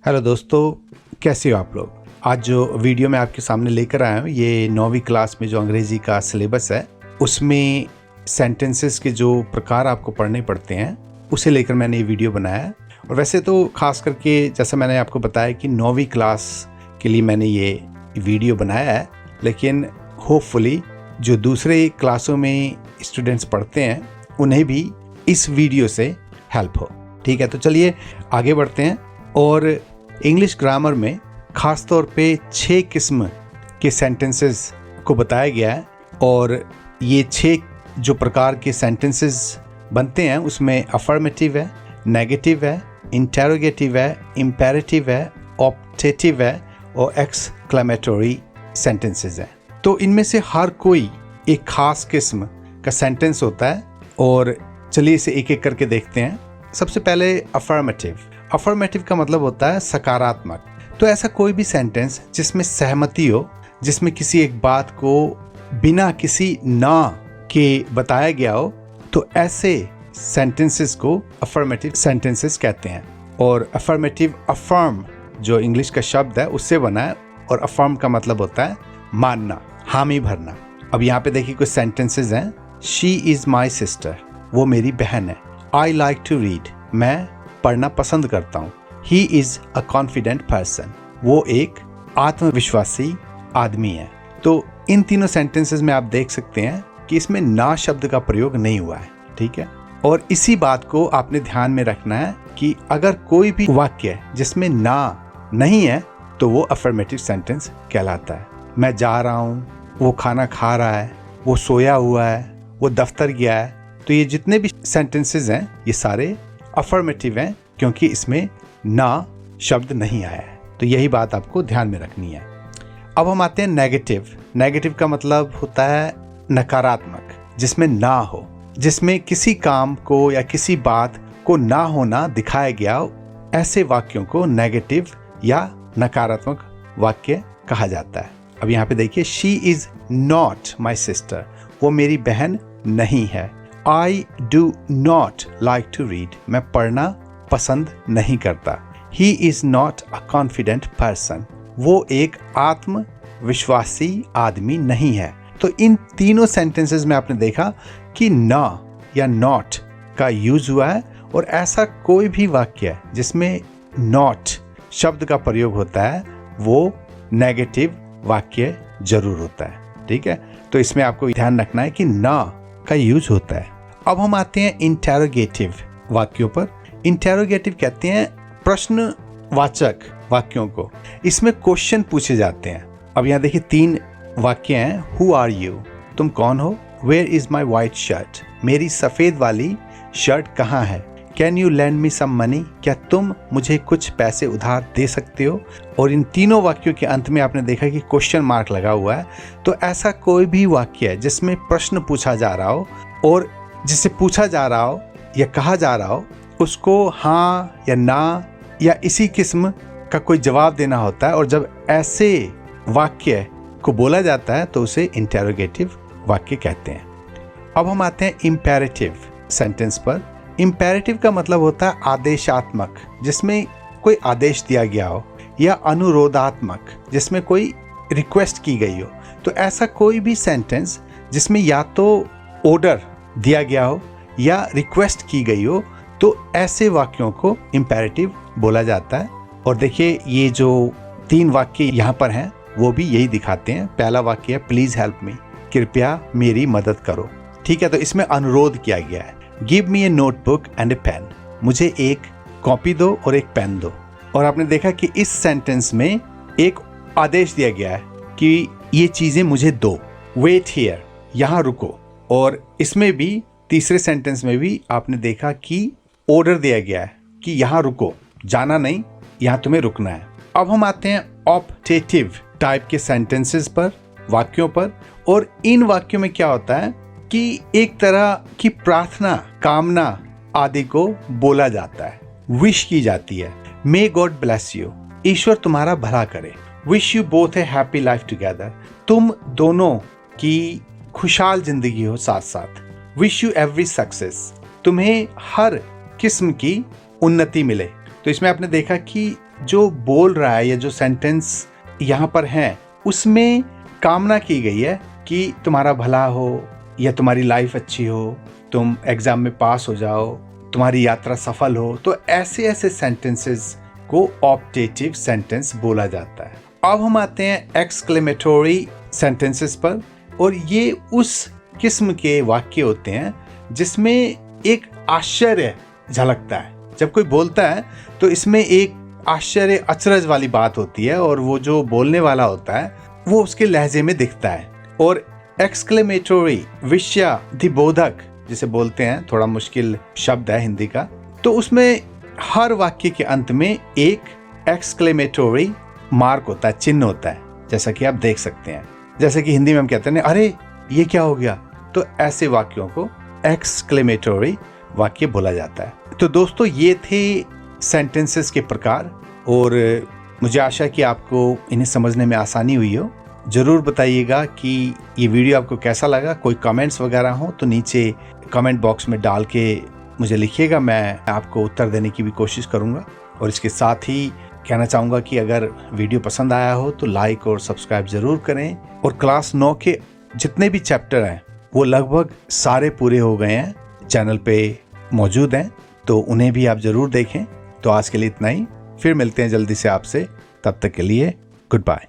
Hello दोस्तों, कैसे हो आप लोग। आज जो वीडियो मैं आपके सामने लेकर आया हूँ ये 9वीं क्लास में जो अंग्रेज़ी का सिलेबस है उसमें सेंटेंसेस के जो प्रकार आपको पढ़ने पड़ते हैं उसे लेकर मैंने ये वीडियो बनाया है। और वैसे तो ख़ास करके जैसा मैंने आपको बताया कि 9वीं क्लास के लिए मैंने ये वीडियो बनाया है, लेकिन होपफुली जो दूसरे क्लासों में स्टूडेंट्स पढ़ते हैं उन्हें भी इस वीडियो से हेल्प हो। ठीक है, तो चलिए आगे बढ़ते हैं। और इंग्लिश ग्रामर में ख़ास तौर पे 6 किस्म के सेंटेंसेस को बताया गया है और ये 6 जो प्रकार के सेंटेंसेस बनते हैं उसमें अफर्मेटिव है, नेगेटिव है, इंटेरोगेटिव है, इम्पेरेटिव है, ऑप्टेटिव है और एक्सक्लेमेटरी सेंटेंसेस हैं। तो इनमें से हर कोई एक ख़ास किस्म का सेंटेंस होता है और चलिए इसे एक एक करके देखते हैं। सबसे पहले अफर्मेटिव। अफर्मेटिव का मतलब होता है सकारात्मक। तो ऐसा कोई भी सेंटेंस जिसमें सहमति हो, जिसमें किसी एक बात को बिना किसी ना के बताया गया हो, तो ऐसे सेंटेंसेस को अफर्मेटिव सेंटेंसेस कहते हैं। और अफर्मेटिव अफर्म जो इंग्लिश का शब्द है उससे बना है और अफर्म का मतलब होता है मानना, हामी भरना। अब यहाँ पे देखिए कुछ सेंटेंसेस हैं। शी इज़ माई सिस्टर, वो मेरी बहन है। आई लाइक टू रीड, मैं पढ़ना पसंद करता हूँ। He is a confident person, वो एक आत्मविश्वासी आदमी है। तो इन तीनों सेंटेंसेस में आप देख सकते हैं कि इसमें ना शब्द का प्रयोग नहीं हुआ है। ठीक है, और इसी बात को आपने ध्यान में रखना है कि अगर कोई भी वाक्य जिसमें ना नहीं है तो वो अफर्मेटिव सेंटेंस कहलाता है। मैं जा रहा हूँ, वो खाना खा रहा है, वो सोया हुआ है, वो दफ्तर गया है। तो ये जितने भी सेंटेंसेस हैं ये सारे अफर्मेटिव हैं क्योंकि इसमें ना शब्द नहीं आया है। तो यही बात आपको ध्यान में रखनी है। अब हम आते हैं नेगेटिव। नेगेटिव का मतलब होता है नकारात्मक, जिसमें ना हो, जिसमें किसी काम को या किसी बात को ना होना दिखाया गया हो, ऐसे वाक्यों को नेगेटिव या नकारात्मक वाक्य कहा जाता है। अब यहाँ पे देखिए, she is not my sister, वो मेरी बहन नहीं है। I do not like to read, मैं पढ़ना पसंद नहीं करता। He is not a confident person, वो एक आत्मविश्वासी आदमी नहीं है। तो इन तीनों सेंटेंसेस में आपने देखा कि ना या नॉट का यूज हुआ है और ऐसा कोई भी वाक्य जिसमें नॉट शब्द का प्रयोग होता है वो नेगेटिव वाक्य जरूर होता है। ठीक है, तो इसमें आपको ध्यान रखना है कि ना का यूज होता है। अब हम आते हैं इंटेरोगेटिव वाक्यों पर। इंटेरोगेटिव कहते हैं प्रश्नवाचक वाक्यों को। इसमें क्वेश्चन पूछे जाते हैं। अब यहाँ देखिए 3 वाक्य हैं। हु आर यू, तुम कौन हो। Where is my white shirt, मेरी सफ़ेद वाली शर्ट कहाँ है। Can you lend me some money, क्या तुम मुझे कुछ पैसे उधार दे सकते हो। और इन तीनों वाक्यों के अंत में आपने देखा कि क्वेश्चन मार्क लगा हुआ है। तो ऐसा कोई भी वाक्य है जिसमें प्रश्न पूछा जा रहा हो और जिससे पूछा जा रहा हो या कहा जा रहा हो उसको हाँ या ना या इसी किस्म का कोई जवाब देना होता है। और जब ऐसे वाक्य को बोला जाता है तो उसे इंटेरोगेटिव वाक्य कहते हैं। अब हम आते हैं इम्पेरेटिव सेंटेंस पर। इम्पेरेटिव का मतलब होता है आदेशात्मक, जिसमें कोई आदेश दिया गया हो, या अनुरोधात्मक, जिसमें कोई रिक्वेस्ट की गई हो। तो ऐसा कोई भी सेंटेंस जिसमें या तो ऑर्डर दिया गया हो या रिक्वेस्ट की गई हो, तो ऐसे वाक्यों को इम्पेरेटिव बोला जाता है। और देखिए ये जो 3 वाक्य यहाँ पर हैं वो भी यही दिखाते हैं। पहला वाक्य है प्लीज़ हेल्प मी, कृपया मेरी मदद करो। ठीक है, तो इसमें अनुरोध किया गया है। Give me a notebook and a pen, मुझे एक कॉपी दो और एक पेन दो। और आपने देखा कि इस सेंटेंस में एक आदेश दिया गया है कि ये चीज़ें मुझे दो। वेट हियर, यहाँ रुको। और इसमें भी तीसरे सेंटेंस में भी आपने देखा कि ऑर्डर दिया गया है कि यहाँ रुको, जाना नहीं, यहाँ तुम्हें रुकना है। अब हम आते हैं ऑप्टेटिव टाइप के सेंटेंसेस पर, वाक्यों पर। और इन वाक्यों में क्या होता है कि एक तरह की प्रार्थना, कामना आदि को बोला जाता है, विश की जाती है। मे गॉड ब्लेस यू, ईश्वर तुम्हारा भला करे। Wish you both A happy life together, तुम दोनों की खुशहाल जिंदगी हो साथ साथ। विश यू एवरी सक्सेस, तुम्हें हर किस्म की उन्नति मिले। तो इसमें आपने देखा कि जो बोल रहा है या जो सेंटेंस यहाँ पर है उसमें कामना की गई है कि तुम्हारा भला हो या तुम्हारी लाइफ अच्छी हो, तुम एग्जाम में पास हो जाओ, तुम्हारी यात्रा सफल हो। तो ऐसे ऐसे सेंटेंसेस को ऑप्टेटिव सेंटेंस बोला जाता है। अब हम आते हैं एक्सक्लेमेटरी सेंटेंसेस पर, और ये उस किस्म के वाक्य होते हैं जिसमें एक आश्चर्य झलकता है। जब कोई बोलता है तो इसमें एक आश्चर्य अचरज वाली बात होती है, और वो जो बोलने वाला होता है वो उसके लहजे में दिखता है। और एक्सक्लेमेटरी, विस्मयादिबोधक जिसे बोलते हैं, थोड़ा मुश्किल शब्द है हिंदी का, तो उसमें हर वाक्य के अंत में एक एक्सक्लेमेटरी मार्क होता है, चिन्ह होता है, जैसा कि आप देख सकते हैं। जैसे कि हिंदी में हम कहते हैं अरे ये क्या हो गया, तो ऐसे वाक्यों को एक्सक्लेमेटरी वाक्य बोला जाता है। तो दोस्तों ये थे सेंटेंसेस के प्रकार, और मुझे आशा है कि आपको इन्हें समझने में आसानी हुई हो। ज़रूर बताइएगा कि ये वीडियो आपको कैसा लगा। कोई कमेंट्स वगैरह हो तो नीचे कमेंट बॉक्स में डाल के मुझे लिखिएगा, मैं आपको उत्तर देने की भी कोशिश करूँगा। और इसके साथ ही कहना चाहूँगा कि अगर वीडियो पसंद आया हो तो लाइक और सब्सक्राइब ज़रूर करें। और क्लास 9 के जितने भी चैप्टर हैं वो लगभग सारे पूरे हो गए हैं, चैनल पे मौजूद हैं, तो उन्हें भी आप ज़रूर देखें। तो आज के लिए इतना ही, फिर मिलते हैं जल्दी से आपसे, तब तक के लिए गुड बाय।